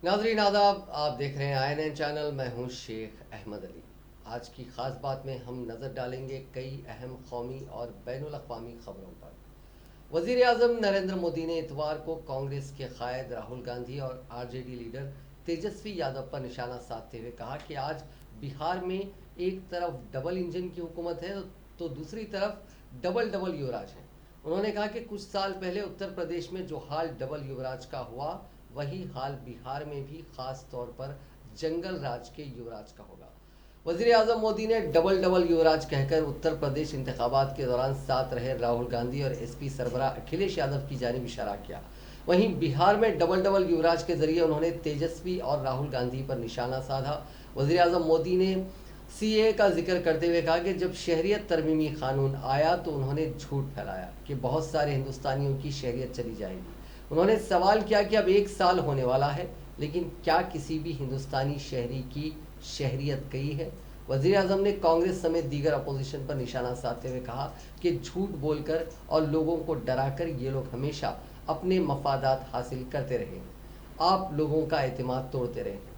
नाज़रीन आदाब, आप देख रहे हैं INN चैनल। मैं हूं शेख अहमद अली। आज की ख़ास बात में हम नज़र डालेंगे कई अहम कौमी और बैनुल अक़वामी ख़बरों पर। वज़ीर आज़म नरेंद्र मोदी ने इतवार को कांग्रेस के कायद राहुल गांधी और RJD लीडर तेजस्वी यादव पर निशाना साधते हुए कहा कि आज बिहार में एक तरफ डबल इंजन की हुकूमत है तो दूसरी तरफ डबल डबल युवराज है। उन्होंने कहा कि कुछ साल पहले उत्तर प्रदेश में जो हाल डबल युवराज का हुआ, वही हाल बिहार में भी खास तौर पर जंगल राज के युवराज का होगा। वजीर आजम मोदी ने डबल डबल युवराज कहकर उत्तर प्रदेश इंतखाबात के दौरान साथ रहे राहुल गांधी और SP सरबराह अखिलेश यादव की जानिब इशारा किया। वहीं बिहार में डबल डबल युवराज के जरिए उन्होंने तेजस्वी और राहुल गांधी पर निशाना साधा। वजीर आजम मोदी ने CAA का जिक्र करते हुए कहा कि जब शहरियत तरमीमी कानून आया तो उन्होंने झूठ फैलाया कि बहुत सारे हिंदुस्तानियों की शहरियत चली जाएगी। उन्होंने सवाल किया कि अब 1 साल होने वाला है, लेकिन क्या किसी भी हिंदुस्तानी शहरी की शहरियत गई है? वज़ीर आज़म ने कांग्रेस समेत दीगर अपोजिशन पर निशाना साधते हुए कहा कि झूठ बोलकर और लोगों को डराकर ये लोग हमेशा अपने मफादात हासिल करते रहे हैं, आप लोगों का एतमाद तोड़ते रहे हैं।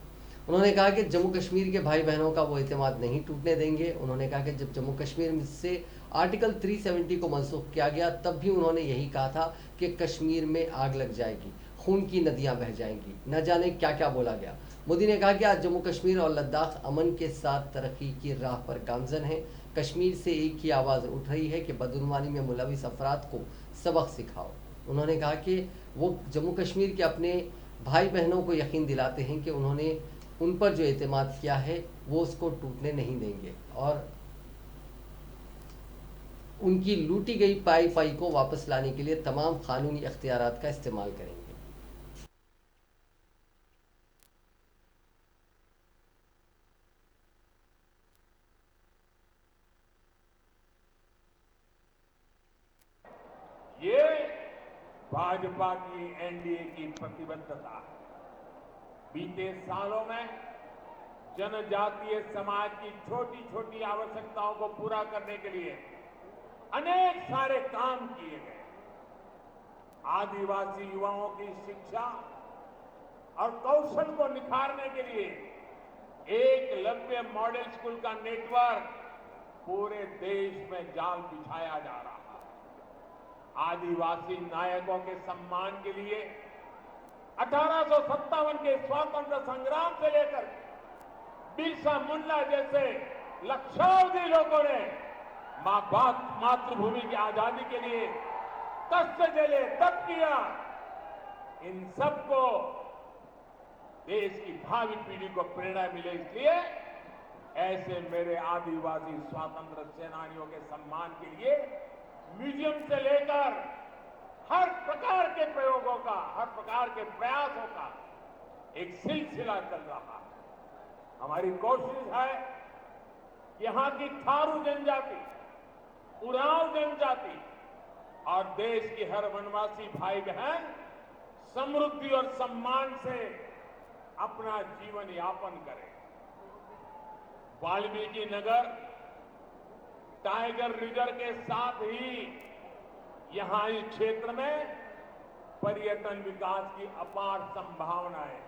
उन्होंने कहा कि जम्मू कश्मीर के भाई बहनों का वो एतमाद नहीं टूटने देंगे। उन्होंने कहा कि जब जम्मू कश्मीर से आर्टिकल 370 को मनसूख किया गया, तब भी उन्होंने यही कहा था कि कश्मीर में आग लग जाएगी, खून की नदियां बह जाएंगी, न जाने क्या क्या बोला गया। मोदी ने कहा कि आज जम्मू कश्मीर और लद्दाख अमन के साथ तरक्की की राह पर गामजन है। कश्मीर से एक ही आवाज़ उठ रही है कि बदउनवानी में मुलविस अफराद को सबक सिखाओ। उन्होंने कहा कि वो जम्मू कश्मीर के अपने भाई बहनों को यकीन दिलाते हैं कि उन्होंने उन पर जो एतमाद किया है वो उसको टूटने नहीं देंगे और उनकी लूटी गई पाई पाई को वापस लाने के लिए तमाम कानूनी अख्तियारात का इस्तेमाल करेंगे। ये भाजपा की NDA की प्रतिबद्धता है। बीते सालों में जनजातीय समाज की छोटी छोटी आवश्यकताओं को पूरा करने के लिए अनेक सारे काम किए गए। आदिवासी युवाओं की शिक्षा और कौशल को निखारने के लिए एकलव्य मॉडल स्कूल का नेटवर्क पूरे देश में जाल बिछाया जा रहा है। आदिवासी नायकों के सम्मान के लिए 1857 के स्वतंत्र संग्राम से लेकर बिरसा मुंडा जैसे लक्षावधि लोगों ने मातृभूमि की आजादी के लिए कष्ट झेले, तप किया। इन सबको देश की भावी पीढ़ी को प्रेरणा मिले, इसलिए ऐसे मेरे आदिवासी स्वतंत्र सेनानियों के सम्मान के लिए म्यूजियम से लेकर हर प्रकार के प्रयोगों का, हर प्रकार के प्रयासों का एक सिलसिला चल रहा है। हमारी कोशिश है कि यहां की थारू जनजाति, उरांव जनजाति और देश की हर वनवासी भाई बहन समृद्धि और सम्मान से अपना जीवन यापन करें। वाल्मीकि नगर टाइगर रिजर्व के साथ ही यहां इस क्षेत्र में पर्यटन विकास की अपार संभावनाएं।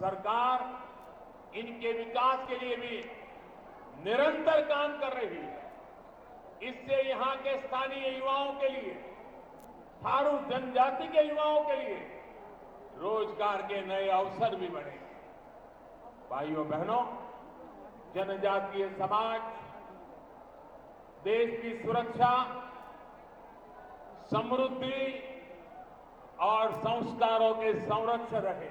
सरकार इनके विकास के लिए भी निरंतर काम कर रही है। इससे यहां के स्थानीय युवाओं के लिए, थारू जनजाति के युवाओं के लिए रोजगार के नए अवसर भी बढ़ेंगे। भाइयों बहनों, जनजातीय समाज देश की सुरक्षा, समृद्धि और संस्कारों के संरक्षक रहे।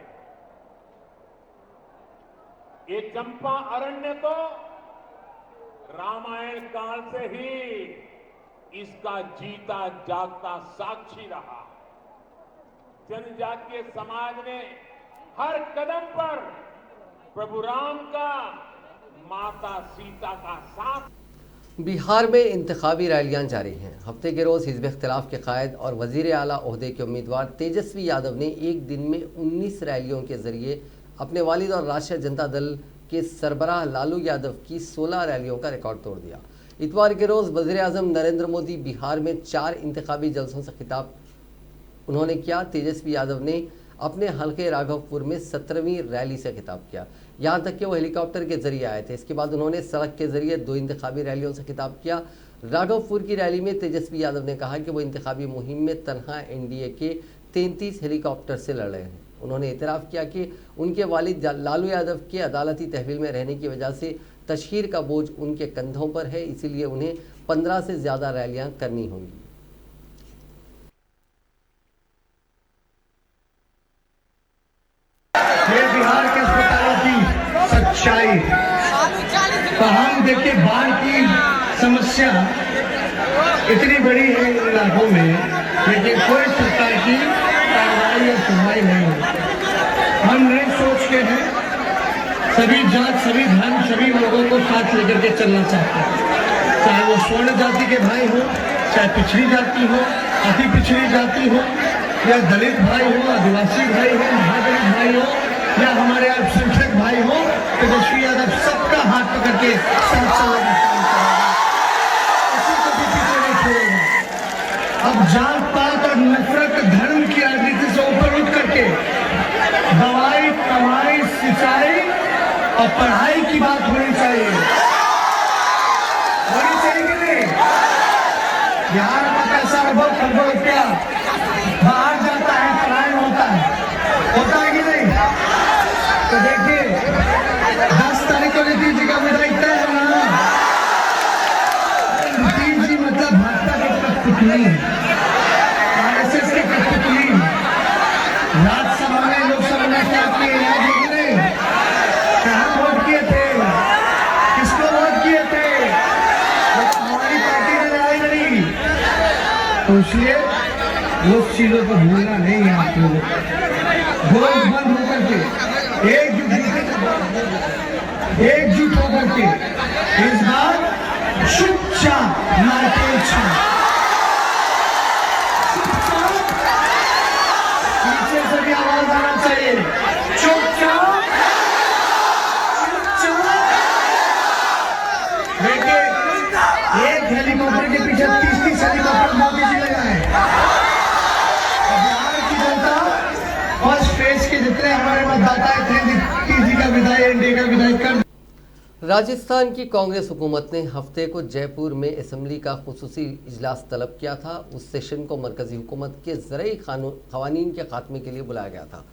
ये चंपा अरण्य तो रामायण काल से ही इसका जीता जागता साक्षी रहा। जनजातीय समाज ने हर कदम पर प्रभु राम का, माता सीता का साथ। बिहार में इंतखाबी रैलियां जारी हैं। हफ्ते के रोज़ हिज़्ब इख्तिलाफ के कायद और वज़ीर आला ओहदे के उम्मीदवार तेजस्वी यादव ने एक दिन में 19 रैलियों के जरिए अपने वालिद और राष्ट्रीय जनता दल के सरबराह लालू यादव की 16 रैलियों का रिकॉर्ड तोड़ दिया। इतवार के रोज़ वज़ीर आज़म नरेंद्र मोदी बिहार में 4 इंतखाबी जलसों से खिताब उन्होंने किया। तेजस्वी यादव ने अपने हल्के राघवपुर में 17वीं रैली से खिताब किया। यहाँ तक कि वो हेलीकॉप्टर के जरिए आए थे। इसके बाद उन्होंने सड़क के जरिए 2 इंतखाबी रैलियों से खिताब किया। राघवपुर की रैली में तेजस्वी यादव ने कहा कि वो इंतखाबी मुहिम में तनहा एनडीए के 33 हेलीकॉप्टर से लड़ रहे हैं। उन्होंने इतराफ़ किया कि उनके वालिद लालू यादव के अदालती तहवील में रहने की वजह से तशहीर का बोझ उनके कंधों पर है, इसीलिए उन्हें 15 से ज़्यादा रैलियां करनी होंगी। ये बिहार के अस्पतालों की सच्चाई। तो हम देखिए बाढ़ की समस्या इतनी बड़ी है इन इलाकों में, लेकिन कोई सरकार की कार्रवाई या सुनवाई नहीं होती। हम नहीं सोचते हैं, सभी जात, सभी धर्म, सभी लोगों को साथ लेकर के चलना चाहते हैं, चाहे वो स्वर्ण जाति के भाई हो, चाहे पिछड़ी जाति हो, अति पिछड़ी जाति हो, या दलित भाई हो, आदिवासी भाई हो, महादलित भाई हो, या हमारे अल्पसंख्यक भाई हो। तेजस्वी यादव सबका हाथ पकड़ के साथ चलने का काम करेगा, किसी को भी पीछे नहीं छोड़ेगा। अब जात पात और नफरत धर्म की राजनीति से ऊपर उठ करके दवाई, कमाई, सिंचाई और पढ़ाई की बात होनी चाहिए। होनी चाहिए कि नहीं? बिहार का पैसा खरबों रुपया बाहर जाता है, पढ़ाई होता है कि नहीं? तो देखिए 10 तारीख को नीतीश जी का विदाई तय होना। नीतीश जी मतलब भाजपा के कठपुतली, आरएसएस के कठपुतली। राज्यसभा में, लोकसभा में क्या किए याद है कि नहीं? कहाँ वोट किए थे, किसको वोट किए थे? हमारी पार्टी ने लड़ाई लड़ी। तो इसलिए उस चीजों को भूलना नहीं है आप लोगों को। गोल बंद होकर के एकजुट होकर के इस बार चुपचाप पीछे से भी आवाज आना चाहिए, चुपचाप। देखिए एक हेलीकॉप्टर के पीछे 30 हेलीकॉप्टर मोदी जी लगाए। बिहार की जनता फर्स्ट फेज के जितने हमारे मतदाता थे, नीतीश जी का विदाई, एनडीए का विदाई कर। राजस्थान की कांग्रेस हुकूमत ने हफ्ते को जयपुर में असेंबली का खुसूसी इजलास तलब किया था। उस सेशन को मरकजी हुकूमत के ज़रई क़वानीन के खात्मे के लिए बुलाया गया था।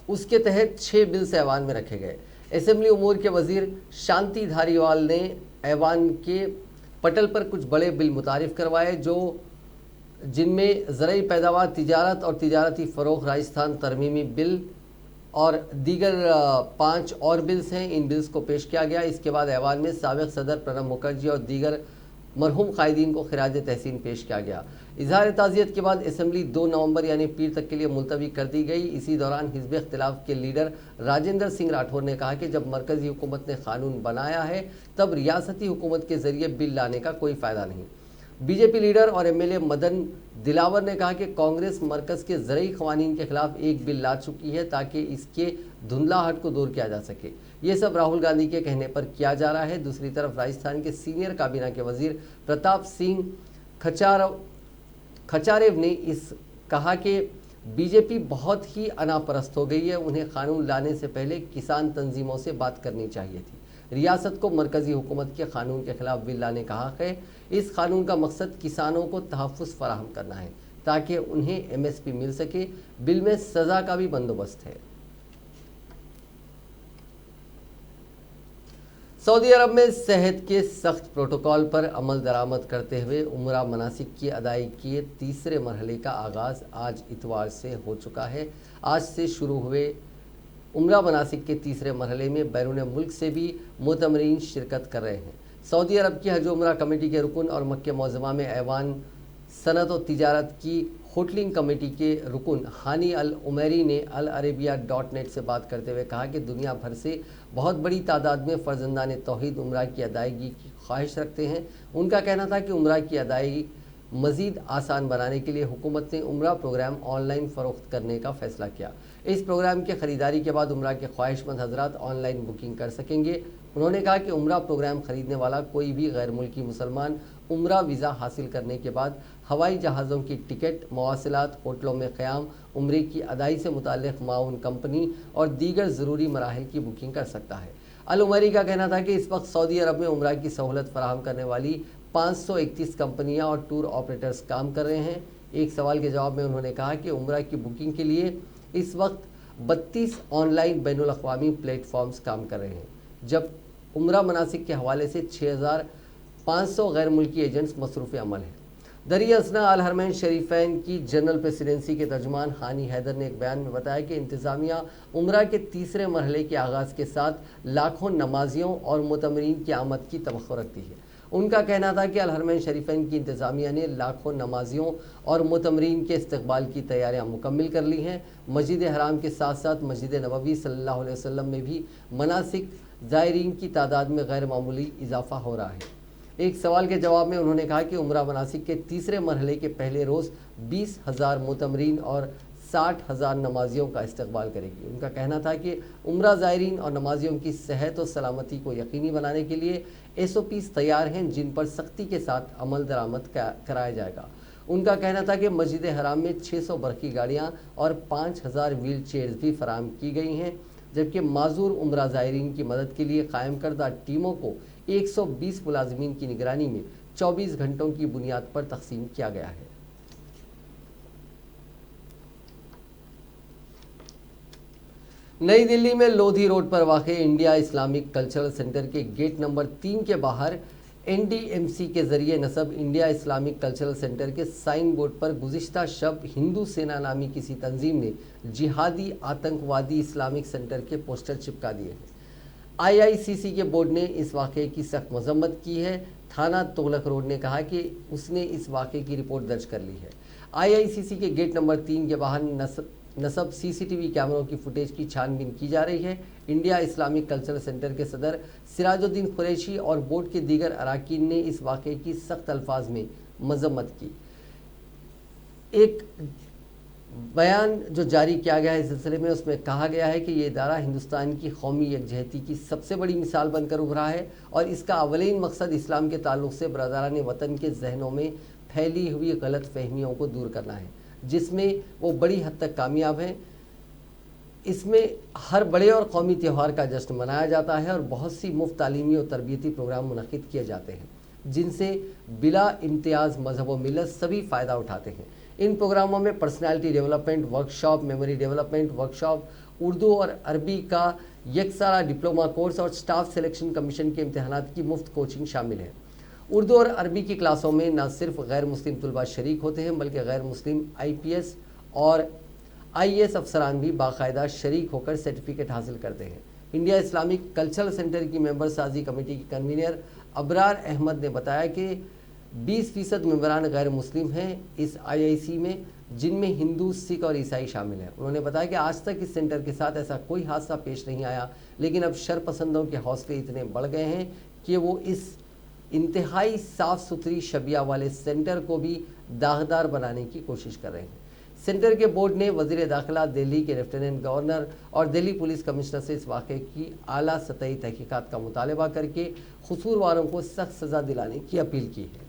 उसके तहत 6 बिल्स ऐवान में रखे गए। असेंबली उमूर के वजीर शांति धारीवाल ने ऐवान के पटल पर कुछ बड़े बिल मुतारिफ करवाए, जिनमें ज़रई पैदावार, तिजारत और तिजारती फ़रोग़ राजस्थान तरमीमी बिल और दीगर 5 और बिल्स हैं। इन बिल्स को पेश किया गया। इसके बाद ऐवान में साबिक़ सदर प्रणब मुखर्जी और दीगर मरहूम कायदीन को खिराज तहसीन पेश किया गया। इजहार ताज़ियत के बाद असेंबली 2 नवंबर यानी पीर तक के लिए मुलतवी कर दी गई। इसी दौरान हिज़्ब इख्तिलाफ के लीडर राजेंद्र सिंह राठौर ने कहा कि जब मरकज़ी हुकूमत ने कानून बनाया है तब रियासती हुकूमत के ज़रिए बिल लाने का कोई फ़ायदा नहीं। बीजेपी लीडर और एमएलए मदन दिलावर ने कहा कि कांग्रेस मरकज़ के ज़रई क़वानीन के खिलाफ एक बिल ला चुकी है ताकि इसके धुंधलाहट को दूर किया जा सके। ये सब राहुल गांधी के कहने पर किया जा रहा है। दूसरी तरफ राजस्थान के सीनियर काबीना के वजीर प्रताप सिंह खचारेव ने कहा कि बीजेपी बहुत ही अनापरस्त हो गई है। उन्हें कानून लाने से पहले किसान तंजीमों से बात करनी चाहिए थी। रियासत को मरकज़ी हुकूमत के कानून के खिलाफ बिल लाने का हक़ है। इस कानून का मकसद किसानों को तहफ़्फ़ुज़ फराहम करना है ताकि उन्हें एमएसपी मिल सके। बिल में सज़ा का भी बंदोबस्त है। सऊदी अरब में सेहत के सख्त प्रोटोकॉल पर अमल दरामद करते हुए उम्रा मनासिक की अदायगी के तीसरे मरहले का आगाज़ आज इतवार से हो चुका है। आज से शुरू हुए उम्रा मनासिक के तीसरे मरहले में बैरून मुल्क से भी मुतमरीन शिरकत कर रहे हैं। सऊदी अरब की हज उम्रा कमेटी के रुकन और मक्के मौज़मा में ऐवान सनत और तिजारत की होटलिंग कमेटी के रुकन हानी अल उमैरी ने अल अरेबिया.net से बात करते हुए कहा कि दुनिया भर से बहुत बड़ी तादाद में फ़र्जंदान तौहीद उम्रा की अदायगी की ख्वाहिश रखते हैं। उनका कहना था कि उम्रा की अदायगी मज़ीद आसान बनाने के लिए हुकूमत ने उम्रा प्रोग्राम ऑनलाइन फ़रोख्त करने का फ़ैसला किया। इस प्रोग्राम की ख़रीदारी के बाद उम्रा के ख्वाहिशमंद हज़रात ऑनलाइन बुकिंग कर सकेंगे। उन्होंने कहा कि उम्रा प्रोग्राम ख़रीदने वाला कोई भी गैर मुल्की मुसलमान उम्रा वीज़ा हासिल करने के बाद हवाई जहाज़ों की टिकट, मवासिलात, होटलों में क़याम, उम्रे की अदाई से मुताल्लिक़ माउन कंपनी और दीगर ज़रूरी मराहिल की बुकिंग कर सकता है। अल उमरी का कहना था कि इस वक्त सऊदी अरब में उम्रा की सहूलत फराहम करने वाली 531 कंपनियाँ और टूर ऑपरेटर्स काम कर रहे हैं। एक सवाल के जवाब में उन्होंने कहा कि उम्रा की बुकिंग के लिए इस वक्त 32 ऑनलाइन बैनुल-अक़वामी प्लेटफॉर्म्स काम कर रहे हैं, जब उम्रा मनासिक के हवाले से 6500 गैर मुल्की एजेंट्स मसरूफ़ अमल हैं। दरिया असना अल हरमैन शरीफैन की जनरल प्रेसिडेंसी के तर्जुमान हानी हैदर ने एक बयान में बताया कि इंतज़ामिया उम्रा के तीसरे मरहले के आगाज़ के साथ लाखों नमाजियों और मुतमरीन की आमद की तवक्को रखती है। उनका कहना था कि अल हरमैन शरीफैन की इंतज़ामिया ने लाखों नमाजियों और मुतमरीन के इस्तकबाल की तैयारियां मुकम्मल कर ली हैं। मस्जिद हराम के साथ साथ मस्जिद नबवी सल्लल्लाहु अलैहि वसल्लम में भी मनासिक ज़ायरीन की तादाद में गैर मामूली इजाफा हो रहा है। एक सवाल के जवाब में उन्होंने कहा कि उम्रा मनासिक के तीसरे मरहले के पहले रोज़ 20,000 मुतमरीन और 60,000 नमाजियों का इस्तकबाल करेगी। उनका कहना था कि उम्रा ज़ायरीन और नमाजियों की सेहत और सलामती को यकीनी बनाने के लिए SOPs तैयार हैं, जिन पर सख्ती के साथ अमल दरामद कराया जाएगा। उनका कहना था कि मस्जिद हराम में 600 बरकी गाड़ियाँ और 5,000 व्हील चेयर्स भी फराहम की गई हैं, जबकि माजूर उम्रा ज़ायरीन की मदद के लिए कायम करदा टीमों को 120 मुलाजमीन की निगरानी में 24 घंटों की बुनियाद पर तकसीम किया गया है। नई दिल्ली में लोधी रोड पर वाक़ इंडिया इस्लामिक कल्चरल सेंटर के गेट नंबर 3 के बाहर NDMC के ज़रिए नस्ब इंडिया इस्लामिक कल्चरल सेंटर के साइन बोर्ड पर गुज़िश्ता शब हिंदू सेना नामी किसी तंजीम ने जिहादी आतंकवादी इस्लामिक सेंटर के पोस्टर चिपका दिए हैं। IICC के बोर्ड ने इस वाक़े की सख्त मजम्मत की है। थाना तुगलक रोड ने कहा कि उसने इस वाक़े की रिपोर्ट दर्ज कर ली है। IICC के गेट नंबर 3 के बाहर नस्ब CCTV कैमरों की फुटेज की छानबीन की जा रही है। इंडिया इस्लामिक कल्चरल सेंटर के सदर सिराजुद्दीन कुरैशी और बोर्ड के दीगर अराकीन ने इस वाक़े की सख्त अल्फाज में मजम्मत की। एक बयान जो जारी किया गया है इस सिलसिले में, उसमें कहा गया है कि ये इदारा हिंदुस्तान की कौमी यकजहती की सबसे बड़ी मिसाल बनकर उभरा है और इसका अवलीन मकसद इस्लाम के ताल्लुक़ से बरदरान वतन के जहनों में फैली हुई गलत फहमियों को दूर करना है, जिसमें वो बड़ी हद तक कामयाब हैं। इसमें हर बड़े और कौमी त्यौहार का जश्न मनाया जाता है और बहुत सी मुफ्त तालीमी और तरबियती प्रोग्राम मुनक़िद किए जाते हैं, जिनसे बिला इम्तियाज़ मज़हब व मिलत सभी फ़ायदा उठाते हैं। इन प्रोग्रामों में personality development workshop, memory development workshop, Urdu और अरबी का यकसारा डिप्लोमा कोर्स और स्टाफ सिलेक्शन कमीशन के इम्तहानात की मुफ्त कोचिंग शामिल है। उर्दू और अरबी की क्लासों में न सिर्फ गैर मुस्लिम तलबा शरीक होते हैं, बल्कि गैर मुस्लिम IPS और IAS अफसरान भी बाकायदा शरीक होकर सर्टिफिकेट हासिल करते हैं। इंडिया इस्लामिक कल्चरल सेंटर की मेंबर साजी कमेटी की कन्वीनर अबरार अहमद ने बताया कि 20% मेंबरान गैर मुस्लिम हैं इस IIC में, जिनमें हिंदू, सिख और ईसाई शामिल हैं। उन्होंने बताया कि आज तक इस सेंटर के साथ ऐसा कोई हादसा पेश नहीं आया, लेकिन अब शरपसंदों के हौसले इतने बढ़ गए हैं कि वो इस इंतहाई साफ़ सुथरी शबिया वाले सेंटर को भी दागदार बनाने की कोशिश कर रहे हैं। सेंटर के बोर्ड ने वज़ीर दाखिला, दिल्ली के लेफ्टिनेंट गवर्नर और दिल्ली पुलिस कमिश्नर से इस वाक़े की आला सतही तहकीकात का मुतालबा करके कसूरवारों को सख्त सज़ा दिलाने की अपील की है।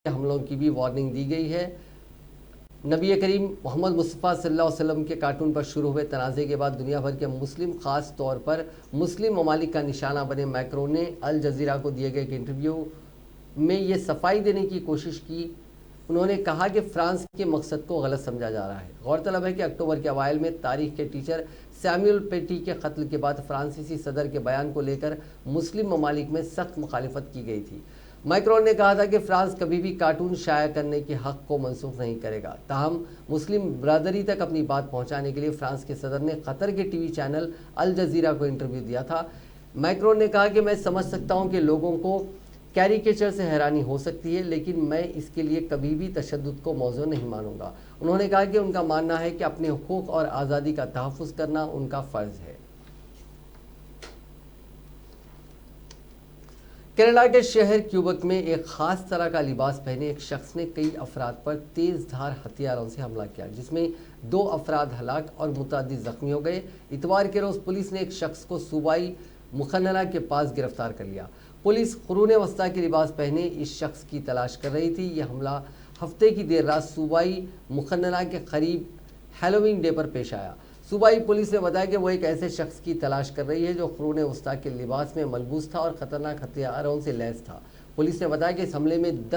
हमलों की भी वार्निंग दी गई है। नबी करीम मोहम्मद मुस्तफ़ा सल्लल्लाहु अलैहि वसल्लम के कार्टून पर शुरू हुए तनाज़े के बाद दुनिया भर के मुस्लिम, ख़ास तौर पर मुस्लिम ममालिक का निशाना बने मैक्रोन ने अल जज़ीरा को दिए गए एक इंटरव्यू में ये सफाई देने की कोशिश की। उन्होंने कहा कि फ्रांस के मकसद को गलत समझा जा रहा है। गौरतलब है कि अक्टूबर के अवाइल में तारीख के टीचर सैमुअल पेटी के कत्ल के बाद फ्रांसीसी सदर के बयान को लेकर मुस्लिम ममालिक में सख्त मुखालिफत की गई थी। मैक्रोन ने कहा था कि फ्रांस कभी भी कार्टून शाया करने के हक को मनसूख नहीं करेगा। ताहम मुस्लिम बरादरी तक अपनी बात पहुंचाने के लिए फ्रांस के सदर ने कतर के टीवी चैनल अल जज़ीरा को इंटरव्यू दिया था। मैक्रोन ने कहा कि मैं समझ सकता हूं कि लोगों को कैरिकेचर से हैरानी हो सकती है, लेकिन मैं इसके लिए कभी भी तशद्दुद को मौजू नहीं मानूंगा। उन्होंने कहा कि उनका मानना है कि अपने हुकूक और आज़ादी का तहफ़्फ़ुज़ करना उनका फ़र्ज़ है। कनाडा के शहर क्यूबेक में एक ख़ास तरह का लिबास पहने एक शख्स ने कई अफराद पर तेज़ धार हथियारों से हमला किया, जिसमें 2 अफराद हलाक और मुतअद्दिद ज़ख्मी हो गए। इतवार के रोज़ पुलिस ने एक शख्स को सूबाई मुखन्नना के पास गिरफ्तार कर लिया। पुलिस कुरून वस्ता के लिबास पहने इस शख्स की तलाश कर रही थी। यह हमला हफ्ते की देर रात सूबाई मुखन्नना के करीब हैलोवीन डे पर पेश आया। सूबाई पुलिस ने बताया कि वो एक ऐसे शख्स की तलाश कर रही है जो कुरून वस्ता के लिबास में मलबूस था और ख़तरनाक हथियारों से लैस था। पुलिस ने बताया कि इस हमले में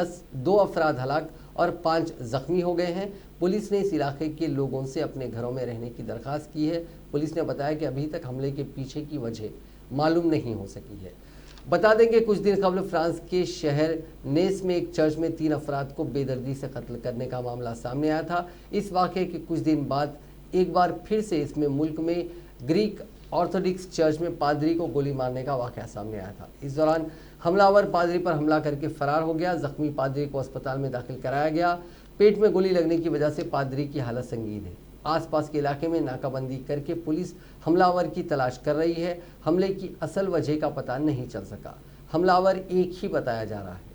2 अफराद हलाक और 5 ज़ख्मी हो गए हैं। पुलिस ने इस इलाके के लोगों से अपने घरों में रहने की दरख्वास्त की है। पुलिस ने बताया कि अभी तक हमले के पीछे की वजह मालूम नहीं हो सकी है। बता दें कि कुछ दिन कबल फ्रांस के शहर नेस में एक चर्च में 3 अफराद को बेदर्दी से कत्ल करने का मामला सामने आया था। इस वाक़े के कुछ दिन बाद एक बार फिर से इसमें मुल्क में ग्रीक ऑर्थोडॉक्स चर्च में पादरी को गोली मारने का वाक़या सामने आया था। इस दौरान हमलावर पादरी पर हमला करके फरार हो गया। ज़ख्मी पादरी को अस्पताल में दाखिल कराया गया। पेट में गोली लगने की वजह से पादरी की हालत संगीन है। आसपास के इलाके में नाकाबंदी करके पुलिस हमलावर की तलाश कर रही है। हमले की असल वजह का पता नहीं चल सका। हमलावर एक ही बताया जा रहा है।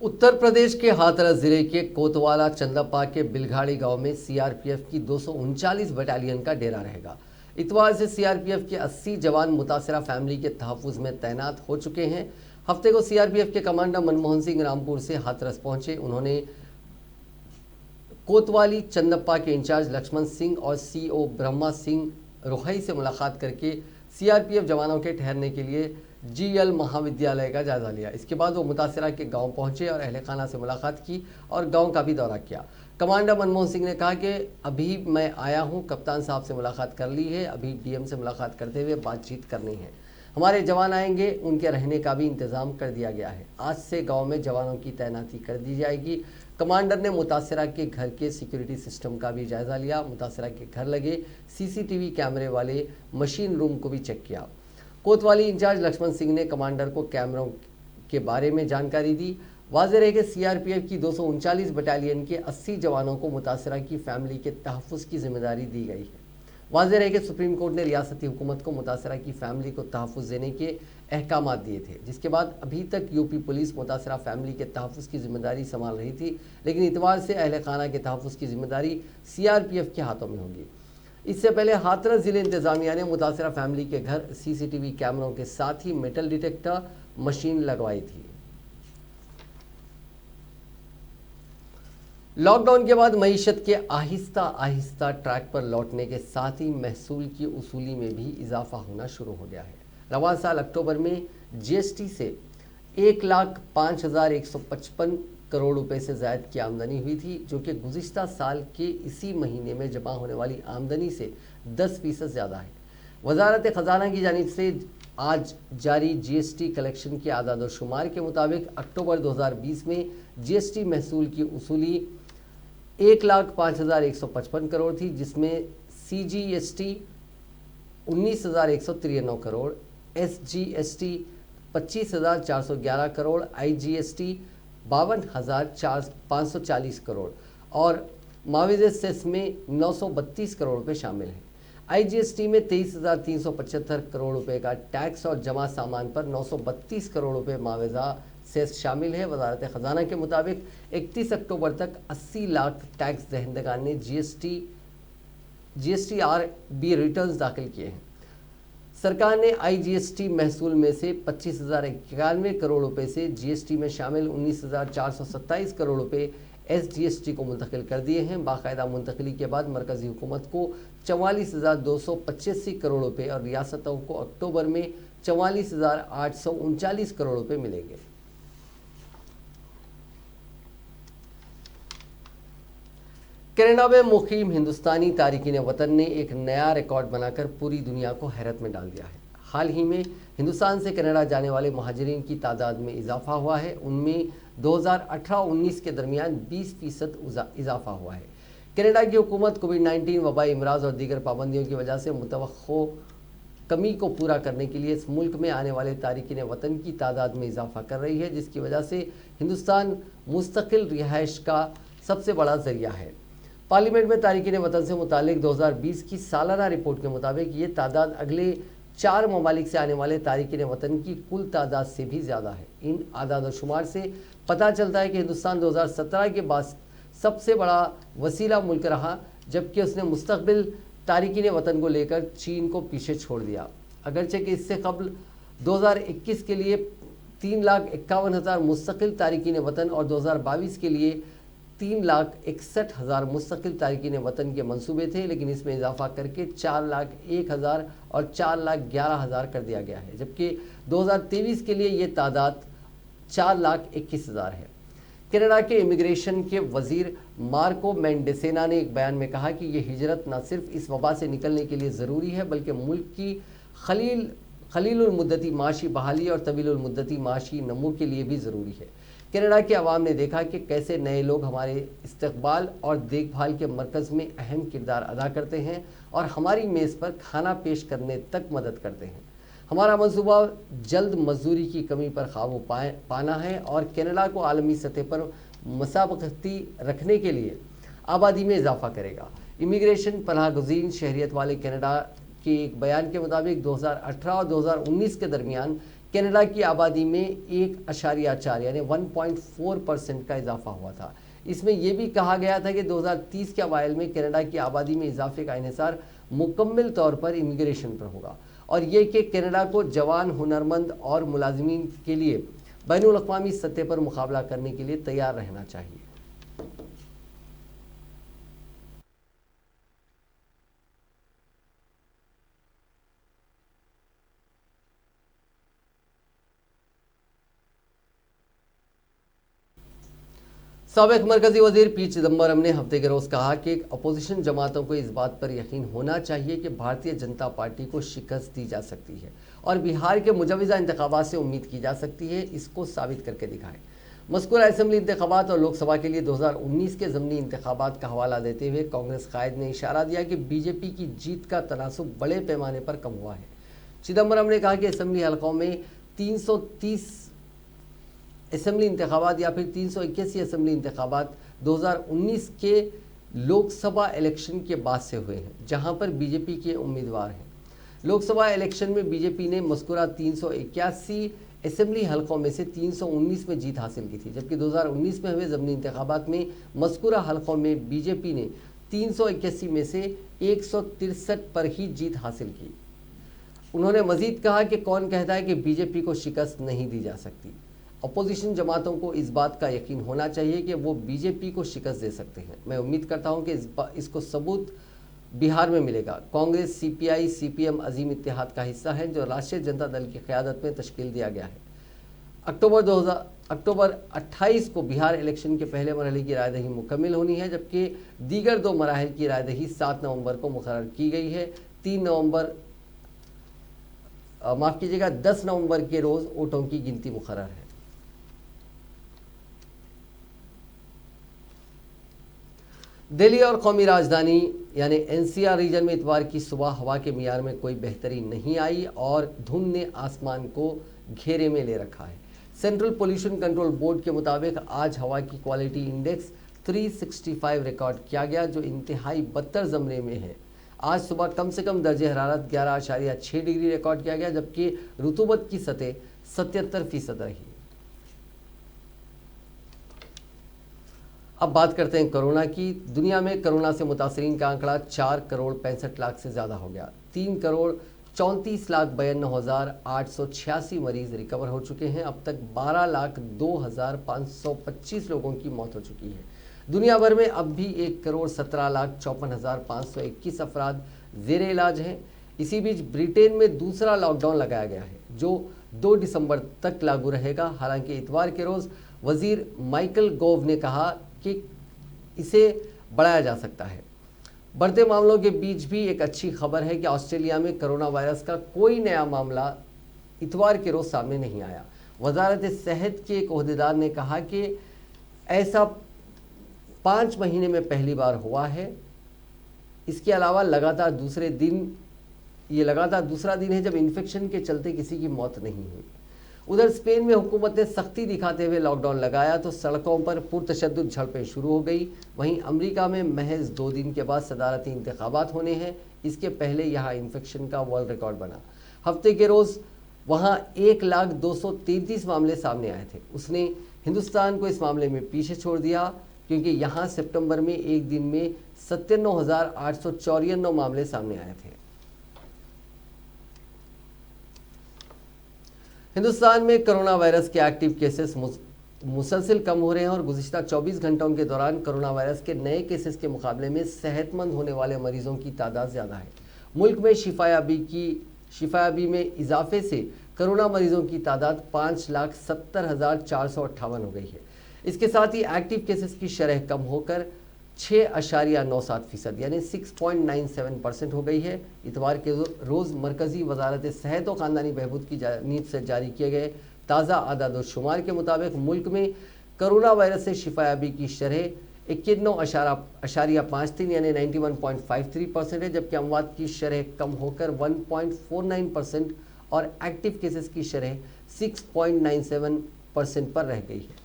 उत्तर प्रदेश के हाथरस जिले के कोतवाला चंदप्पा के बिलघाड़ी गांव में सीआरपीएफ की 239 बटालियन का डेरा रहेगा। इतवार से सीआरपीएफ के 80 जवान मुतासरा फैमिली के तहफ़्फ़ुज़ में तैनात हो चुके हैं। हफ्ते को सीआरपीएफ के कमांडर मनमोहन सिंह रामपुर से हाथरस पहुंचे। उन्होंने कोतवाली चंदप्पा के इंचार्ज लक्ष्मण सिंह और सीओ ब्रह्मा सिंह रोहई से मुलाकात करके सीआरपीएफ जवानों के ठहरने के लिए जीएल महाविद्यालय का जायजा लिया। इसके बाद वो मुतासरा के गांव पहुंचे और अहले खाना से मुलाकात की और गांव का भी दौरा किया। कमांडर मनमोहन सिंह ने कहा कि अभी मैं आया हूं, कप्तान साहब से मुलाकात कर ली है, अभी डीएम से मुलाकात करते हुए बातचीत करनी है। हमारे जवान आएंगे, उनके रहने का भी इंतज़ाम कर दिया गया है। आज से गाँव में जवानों की तैनाती कर दी जाएगी। कमांडर ने मुतासरा के घर के सिक्योरिटी सिस्टम का भी जायजा लिया। मुतासरा के घर लगे सीसीटीवी कैमरे वाले मशीन रूम को भी चेक किया। कोतवाली इंचार्ज लक्ष्मण सिंह ने कमांडर को कैमरों के बारे में जानकारी दी। वाज़ेह रहे कि सीआरपीएफ की 239 बटालियन के 80 जवानों को मुतासरा की फैमिली के तहफ़्फ़ुज़ की जिम्मेदारी दी गई है। वाज़ेह रहे कि सुप्रीम कोर्ट ने रियासती हुकूमत को मुतासरा की फैमिली को तहफ़्फ़ुज़ देने के अहकाम दिए थे, जिसके बाद अभी तक यूपी पुलिस मुतासरा फैमिली के तहफ़्फ़ुज़ की जिम्मेदारी संभाल रही थी, लेकिन इतवार से अहले खाना के तहफ़्फ़ुज़ की जिम्मेदारी सीआरपीएफ के हाथों में होगी। इससे पहले हाथरस जिले इंतजामिया ने मुतासरा फैमिली के घर सीसीटीवी कैमरों के साथ ही मेटल डिटेक्टर मशीन लगवाई थी। लॉकडाउन के बाद मईशत के आहिस्ता आहिस्ता ट्रैक पर लौटने के साथ ही महसूल की उसूली में भी इजाफा होना शुरू हो गया है। रवां साल अक्टूबर में जीएसटी से 1,05,155 करोड़ रुपए से ज़ायद की आमदनी हुई थी, जो कि गुज़िश्ता साल के इसी महीने में जमा होने वाली आमदनी से 10% ज़्यादा है। वजारत खजाना की जानिब से आज जारी जीएसटी कलेक्शन की आदाद और शुमार के मुताबिक अक्टूबर 2020 में जीएसटी महसूल की वसूली 1,05,155 करोड़ थी, जिसमें CGST 19,193 crore, SGST 25,411 crore, IGST 52,540 crore और माविज़े सेस में 932 करोड़ रुपये शामिल हैं। आईजीएसटी में 23,375 करोड़ रुपए का टैक्स और जमा सामान पर 932 करोड़ रुपए माविज़ा सेस शामिल है। वजारत खजाना के मुताबिक 31 अक्टूबर तक 80 लाख टैक्स दहिंदगान ने जीएसटीआरबी रिटर्न्स दाखिल किए हैं। सरकार ने आईजीएसटी महसूल में से 25,091 करोड़ रुपए से जीएसटी में शामिल 19,427 करोड़ रुपए एसजीएसटी को मुंतकिल कर दिए हैं। बाकायदा मुंतकली के बाद मरकजी हुकूमत को 44,285 करोड़ रुपए और रियासतों को अक्टूबर में 44,839 करोड़ रुपए मिलेंगे। कनाडा में मुकीम हिंदुस्तानी तारिकीन वतन ने एक नया रिकॉर्ड बनाकर पूरी दुनिया को हैरत में डाल दिया है। हाल ही में हिंदुस्तान से कनाडा जाने वाले महाजरीन की तादाद में इजाफा हुआ है। उनमें 2018-19 के दरमियान 20% इजाफा हुआ है। कनाडा की हुकूमत कोविड-19 वबाई इमराज और दीगर पाबंदियों की वजह से मुतवक्को कमी को पूरा करने के लिए इस मुल्क में आने वाले तारिकीन वतन की तादाद में इजाफा कर रही है, जिसकी वजह से हिंदुस्तान मुस्तकिल रिहाइश का सबसे बड़ा जरिया है। पार्लियामेंट में तारिकीन वतन से मुतालिक 2020 की सालाना रिपोर्ट के मुताबिक ये तादाद अगले 4 ममालिक से आने वाले तारिकीन वतन की कुल तादाद से भी ज़्यादा है। इन आदाद और शुमार से पता चलता है कि हिंदुस्तान 2017 के बाद सबसे बड़ा वसीला मुल्क रहा, जबकि उसने मुस्तकबिल तारिकीन वतन को लेकर चीन को पीछे छोड़ दिया। अगरचे कि इससे कबल 2021 के लिए 3,51,000 मुस्तकिल तारिकीन वतन और 2022 के लिए 3,61,000 मुस्तकिल तारिकीन वतन के मंसूबे थे, लेकिन इसमें इजाफा करके 4,01,000 और 4,11,000 कर दिया गया है, जबकि 2023 के लिए ये तादाद 4,21,000 है। कनाडा के इमिग्रेशन के वजीर मार्को मेंडेसेना ने एक बयान में कहा कि ये हिजरत न सिर्फ इस वबा से निकलने के लिए ज़रूरी है, बल्कि मुल्क की खलील मुद्दती माशी बहाली और तवील मुद्दती माशी नमू के लिए भी ज़रूरी है। कनाडा के अवाम ने देखा कि कैसे नए लोग हमारे इस्तकबाल और देखभाल के मरकज़ में अहम किरदार अदा करते हैं और हमारी मेज़ पर खाना पेश करने तक मदद करते हैं। हमारा मंसूबा जल्द मजदूरी की कमी पर काबू पाना है और कनाडा को आलमी सतह पर मुसाबकती रखने के लिए आबादी में इजाफा करेगा। इमिग्रेशन पनाहगज़ीन शहरियत वाले कनाडा के एक बयान के मुताबिक 2018 और 2019 के दरमियान कनाडा की आबादी में 1.4 यानी 1.4% का इजाफा हुआ था। इसमें यह भी कहा गया था कि 2030 के अवाइल में कनाडा की आबादी में इजाफे का इन्हिसार मुकम्मल तौर पर इमिग्रेशन पर होगा और ये कि कनाडा को जवान, हुनरमंद और मुलाजिमीन के लिए बैनुल अक़वामी सतह पर मुकाबला करने के लिए तैयार रहना चाहिए। साबिक़ मरकजी वजीर पी चिदम्बरम ने हफ्ते के रोज़ कहा कि अपोजिशन जमातों को इस बात पर यकीन होना चाहिए कि भारतीय जनता पार्टी को शिकस्त दी जा सकती है और बिहार के मुजवज़ा इंतखाबात से उम्मीद की जा सकती है। इसको साबित करके दिखाएं। मज़कूरा असम्बली इंतखाबात और लोकसभा के लिए 2019 के ज़मनी इंतखाबात का हवाला देते हुए कांग्रेस कायद ने इशारा दिया कि बीजेपी की जीत का तनासुब बड़े पैमाने पर कम हुआ है। चिदम्बरम ने कहा कि असम्बली हलकों में 330 असम्बली इंतखाबात या फिर 381 असम्बली इंतखाबात 2019 के लोकसभा इलेक्शन के बाद से हुए हैं, जहां पर बीजेपी के उम्मीदवार हैं। लोकसभा इलेक्शन में बीजेपी ने मज़कूरा 381 असम्बली हलकों में से 319 में जीत हासिल की थी, जबकि 2019 में हुए ज़मनी इंतखाबात में मज़कूरा हलकों में बीजेपी ने 381 में से 163 पर ही जीत हासिल की। उन्होंने मज़ीद कहा कि कौन कहता है कि बीजेपी को शिकस्त नहीं दी जा सकती। अपोजिशन जमातों को इस बात का यकीन होना चाहिए कि वो बीजेपी को शिकस्त दे सकते हैं। मैं उम्मीद करता हूं कि इसको सबूत बिहार में मिलेगा। कांग्रेस, सीपीआई, सीपीएम अजीम इत्तेहाद का हिस्सा है जो राष्ट्रीय जनता दल की क़यादत में तश्कील दिया गया है। अक्टूबर 28 को बिहार इलेक्शन के पहले मरहले की रायदही मुकम्मल होनी है, जबकि दीगर 2 मराहिल की रायदही 7 नवंबर को मुकर्रर की गई है। 3 नवंबर माफ़ कीजिएगा 10 नवंबर के रोज़ वोटों की गिनती मुकर्रर है। दिल्ली और कौमी राजधानी यानी एनसीआर रीजन में इतवार की सुबह हवा के मियार में कोई बेहतरी नहीं आई और धुंध ने आसमान को घेरे में ले रखा है। सेंट्रल पोल्यूशन कंट्रोल बोर्ड के मुताबिक आज हवा की क्वालिटी इंडेक्स 365 रिकॉर्ड किया गया, जो इंतहाई बदतर ज़मरे में है। आज सुबह कम से कम दर्जे हरारत 11.6 डिग्री रिकॉर्ड किया गया, जबकि रुतूबत की सतह 77% रही। अब बात करते हैं कोरोना की। दुनिया में कोरोना से मुतासरीन का आंकड़ा 4 करोड़ 65 लाख से ज़्यादा हो गया। 3 करोड़ 34,92,886 मरीज रिकवर हो चुके हैं। अब तक 12,02,525 लोगों की मौत हो चुकी है। दुनिया भर में अब भी 1 करोड़ 17,54,521 अफराद ज़ेरे इलाज हैं। इसी बीच ब्रिटेन में दूसरा लॉकडाउन लगाया गया है, जो 2 दिसंबर तक लागू रहेगा। हालांकि इतवार के रोज़ वज़ीर माइकल गोव ने कहा कि इसे बढ़ाया जा सकता है। बढ़ते मामलों के बीच भी एक अच्छी खबर है कि ऑस्ट्रेलिया में कोरोना वायरस का कोई नया मामला इतवार के रोज़ सामने नहीं आया। वजारत सेहत के एक ओहदेदार ने कहा कि ऐसा 5 महीने में पहली बार हुआ है। इसके अलावा लगातार दूसरा दिन है जब इन्फेक्शन के चलते किसी की मौत नहीं हुई। उधर स्पेन में हुकूमत ने सख्ती दिखाते हुए लॉकडाउन लगाया तो सड़कों पर पुरतशद्दुद झड़पें शुरू हो गई। वहीं अमेरिका में महज 2 दिन के बाद सदारती इंतखाबात होने हैं। इसके पहले यहाँ इन्फेक्शन का वर्ल्ड रिकॉर्ड बना। हफ्ते के रोज़ वहाँ 1,233 मामले सामने आए थे। उसने हिंदुस्तान को इस मामले में पीछे छोड़ दिया, क्योंकि यहाँ सितंबर में एक दिन में 97,894 मामले सामने आए थे। हिंदुस्तान में कोरोना वायरस के एक्टिव केसेस मुसलसिल कम हो रहे हैं और गुज़िश्ता 24 घंटों के दौरान कोरोना वायरस के नए केसेस के मुकाबले में सेहतमंद होने वाले मरीजों की तादाद ज़्यादा है। मुल्क में शिफायाबी में इजाफे से कोरोना मरीजों की तादाद 5,70,458 हो गई है। इसके साथ ही एक्टिव केसेस की शरह कम होकर 6.97% यानी 6.97% हो गई है। इतवार के रोज़ मरकज़ी वजारत सेहत और ख़ानदानी बहबूद की जानिब से जारी किए गए ताज़ा आदाद-ओ-शुमार के मुताबिक मुल्क में कोरोना वायरस से शिफायाबी की शरह 91.53 यानी 91.53% है, जबकि अमवात की शरह कम होकर 1.49% और एक्टिव केसेस की शरह 6.97% पर रह गई है।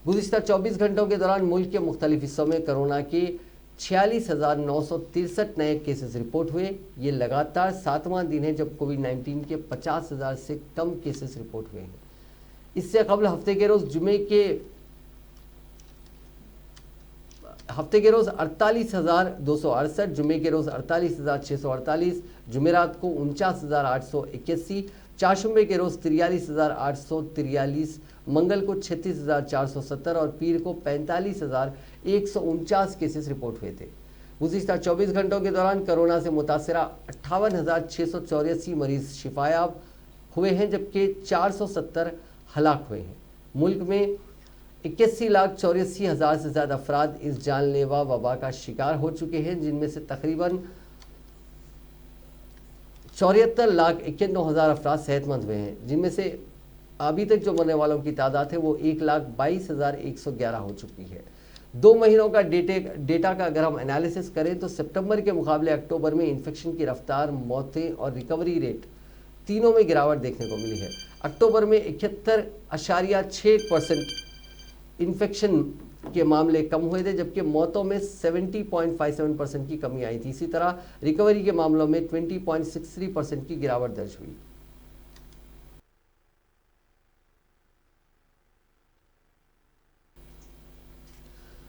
गुज़िश्ता 24 घंटों के दौरान मुल्क के मुख्तलिफ हिस्सों में कोरोना के 46,963 नए केसेस रिपोर्ट हुए। ये लगातार 7वां दिन है जब कोविड-19 के 50,000 से कम केसेस रिपोर्ट हुए हैं। इससे कबल हफ्ते के रोज़ 48,268, जुमे के रोज़ 48,648, जुमेरात को 49,881, चारशंबे के रोज़ 43,843, मंगल को 36,470 और पीर को 45,149 केसेस रिपोर्ट हुए थे। गुज़िश्ता 24 घंटों के दौरान कोरोना से मुतासरा 58,684 मरीज शिफायाब हुए हैं, जबकि 470 हलाक हुए हैं। मुल्क में 81,84,000 से ज़्यादा अफराद इस जानलेवा वबा का शिकार हो चुके हैं, जिनमें से तकरीबन 74,91,000 अफराद सेहतमंद हुए हैं, जिनमें से अभी तक जो मरने वालों की तादाद है वो 1,22,111 हो चुकी है। 2 महीनों का डेटा का अगर हम एनालिसिस करें तो सितंबर के मुकाबले अक्टूबर में इन्फेक्शन की रफ्तार, मौतें और रिकवरी रेट तीनों में गिरावट देखने को मिली है। अक्टूबर में 71.6% इन्फेक्शन के मामले कम हुए थे, जबकि मौतों में 70.57% की कमी आई थी। इसी तरह रिकवरी के मामलों में 20.63% की गिरावट दर्ज हुई।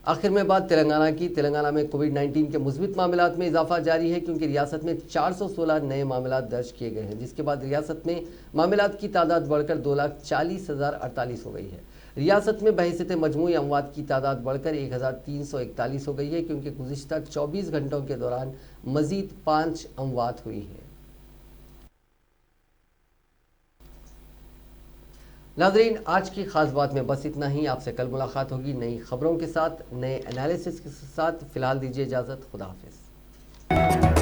आखिर में बात तेलंगाना की। तेलंगाना में कोविड-19 के मुस्बित मामलात में इजाफा जारी है, क्योंकि रियासत में 416 नए मामलात दर्ज किए गए हैं, जिसके बाद रियासत में मामलात की तादाद बढ़कर 2,40,048 हो गई है। रियासत में बहैसियत मजमूई अमवात की तादाद बढ़कर 1,341 हो गई है, क्योंकि गुज़िश्ता 24 घंटों के दौरान मजीद 5 अमवात हुई हैं। नाज़रीन, आज की खास बात में बस इतना ही। आपसे कल मुलाकात होगी नई खबरों के साथ, नए एनालिसिस के साथ। फिलहाल दीजिए इजाज़त। खुदा हाफिज़।